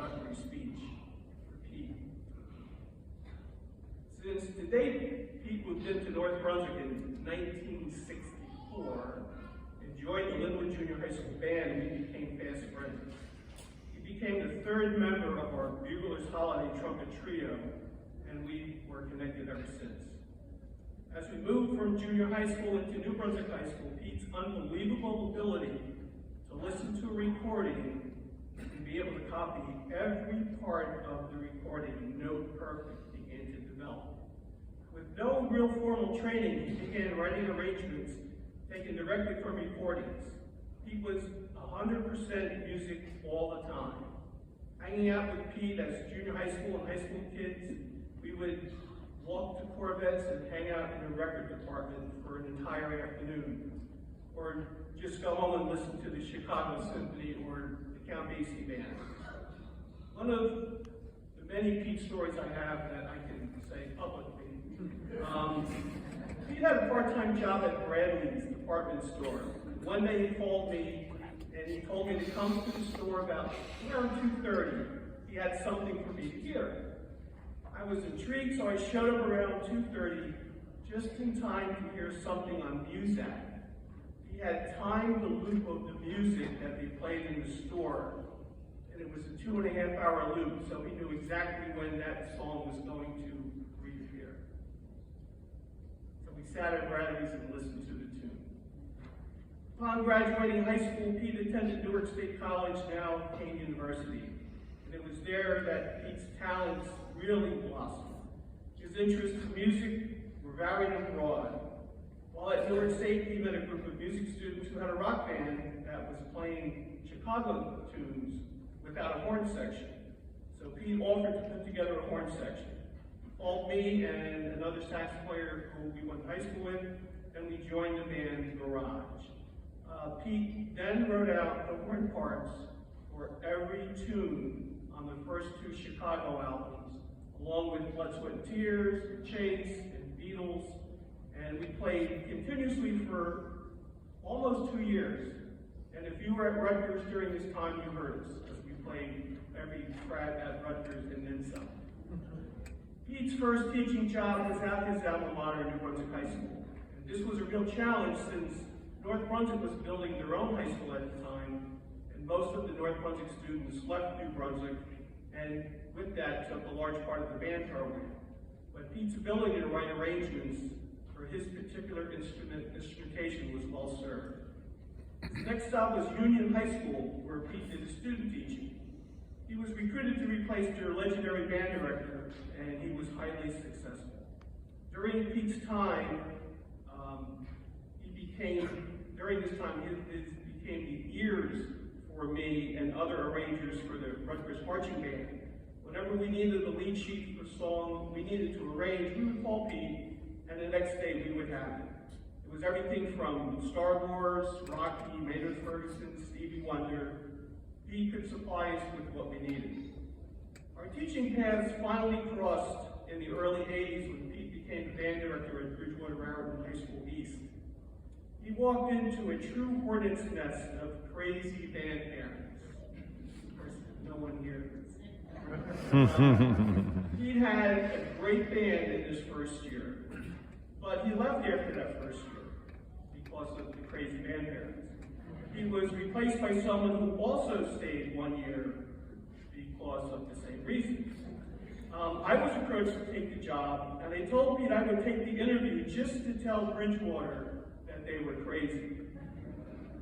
introductory speech for Pete. Since the day Pete moved into North Brunswick in 1964 and joined the Linwood Junior High School band, we became fast friends. He became the third member of our Bugler's Holiday Trumpet Trio, and we were connected ever since. As we moved from junior high school into New Brunswick High School, Pete's unbelievable ability to listen to a recording and be able to copy every part of the recording note perfect began to develop. With no real formal training, he began writing arrangements taken directly from recordings. Pete was 100% music all the time. Hanging out with Pete as junior high school and high school kids, we would walk to Corvettes and hang out in the record department for an entire afternoon, or just go home and listen to the Chicago Symphony or the Count Basie Band. One of the many Pete stories I have that I can say publicly, Pete had a part-time job at Bradley's department store. One day he called me and he told me to come to the store about around 2:30. He had something for me to hear. I was intrigued, so I showed up around 2:30, just in time to hear something on Muzak. He had timed the loop of the music that they played in the store, and it was a 2.5-hour loop, so he knew exactly when that song was going to reappear. So we sat at Bradley's and listened to the tune. Upon graduating high school, Pete attended Newark State College, now Kane University, and it was there that Pete's talents really blossomed. His interests in music were varied and broad. While at Newark State, he met a group of music students who had a rock band that was playing Chicago tunes without a horn section. So Pete offered to put together a horn section. He called me and another sax player who we went to high school with, and we joined the band Garage. Pete then wrote out the horn parts for every tune on the first 2 Chicago albums, along with Blood, Sweat, and Tears, and Chase, and Beatles, and we played continuously for almost 2 years. And if you were at Rutgers during this time, you heard us, as we played every track at Rutgers and then some. Pete's first teaching job was at his alma mater, New Brunswick High School. And this was a real challenge since North Brunswick was building their own high school at the time, and most of the North Brunswick students left New Brunswick, and with that took a large part of the band program. But Pete's ability to write arrangements for his particular instrumentation was well served. His next stop was Union High School, where Pete did student teaching. He was recruited to replace their legendary band director, and he was highly successful. During Pete's time, during this time, he became the ears for me and other arrangers for the Rutgers Marching Band. Whenever we needed a lead sheet for a song we needed to arrange, we would call Pete, and the next day we would have it. It was everything from Star Wars, Rocky, Maynard Ferguson, Stevie Wonder. Pete could supply us with what we needed. Our teaching paths finally crossed in the early 80s when Pete became the band director at Bridgewater Raritan High School East. He walked into a true hornet's nest of crazy band parents. Of course, no one here. He had a great band in his first year, but he left after that first year because of the crazy band parents. He was replaced by someone who also stayed 1 year because of the same reasons. I was approached to take the job, and they told me that I would take the interview just to tell Bridgewater that they were crazy,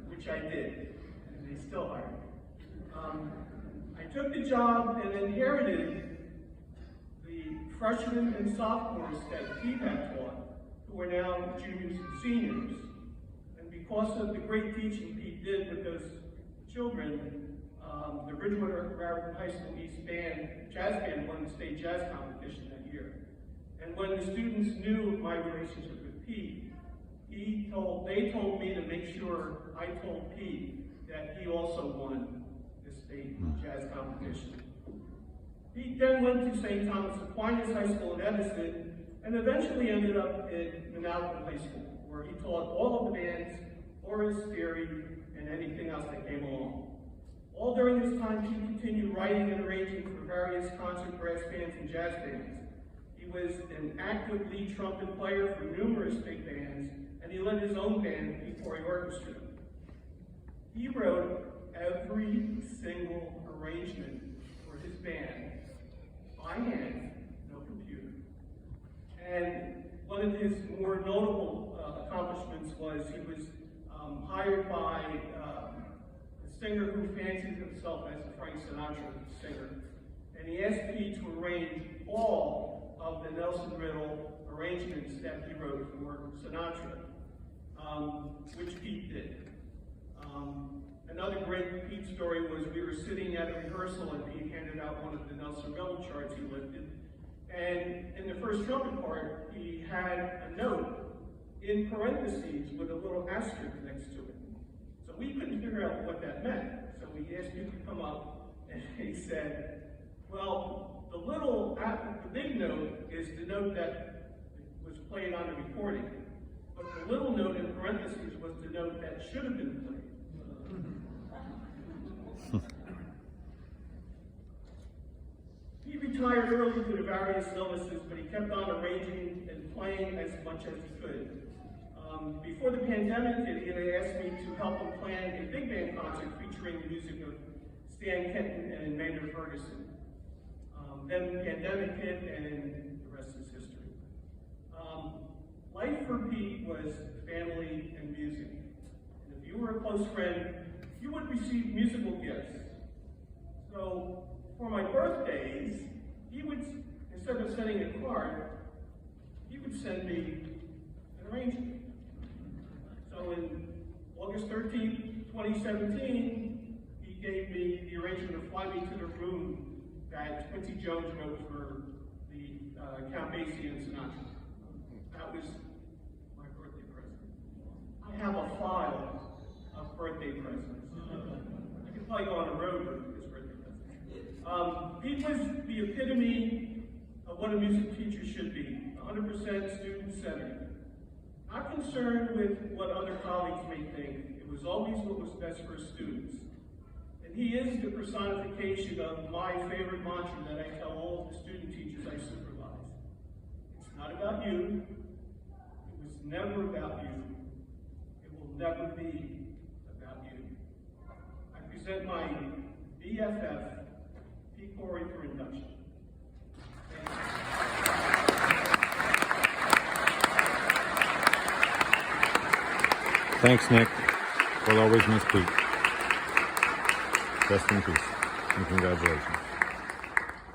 which I did, and they still hired me. I took the job and inherited the freshmen and sophomores that Pete had taught, who are now juniors and seniors. And because of the great teaching Pete did with those children, the Bridgewater Raritan High School East Jazz Band won the state jazz competition that year. And when the students knew of my relationship with Pete, they told me to make sure I told Pete that he also won the state jazz competition. Pete then went to St. Thomas Aquinas High School in Edison, and eventually ended up at Manalapan High School, where he taught all of the bands, chorus, theory, and anything else that came along. All during this time, Pete continued writing and arranging for various concert brass bands and jazz bands. He was an active lead trumpet player for numerous big bands, and he led his own band, the Korey Orchestra. He wrote every single arrangement for his band by hand, no computer. And one of his more notable accomplishments was he was hired by a singer who fancies himself as a Frank Sinatra singer. And he asked Pete to arrange all of the Nelson Riddle arrangements that he wrote for Sinatra, which Pete did. Another great Pete story was we were sitting at a rehearsal and Pete handed out one of the Nelson Riddle charts he lifted. And in the first trumpet part, he had a note in parentheses with a little asterisk next to it. So we couldn't figure out what that meant. So we asked Pete to come up, and he said, well, the big note is the note that was played on the recording. But the little note in parentheses was the note that should have been played. He retired early due to various illnesses, but he kept on arranging and playing as much as he could. Before the pandemic hit, he had asked me to help him plan a big band concert featuring the music of Stan Kenton and Maynard Ferguson. Then the pandemic hit, and the rest is history. Life for Pete was family and music. And if you were a close friend, you would receive musical gifts. So for my birthdays, he would, instead of sending a card, he would send me an arrangement. So in August 13th, 2017, he gave me the arrangement of Fly Me to the Room that Quincy Jones wrote for the Count Basie and Sinatra. That was my birthday present. I have a file of birthday presents. I could probably go on the road with this birthday present. Pete was the epitome of what a music teacher should be, 100% student-centered. Not concerned with what other colleagues may think. It was always what was best for his students. And he is the personification of my favorite mantra that I tell all of the student teachers I supervise. It's not about you. It was never about you. It will never be about you. I present my BFF, Pete Korey, for induction. Thank you. Thanks, Nick. We'll always miss Pete. Rest in peace, and congratulations.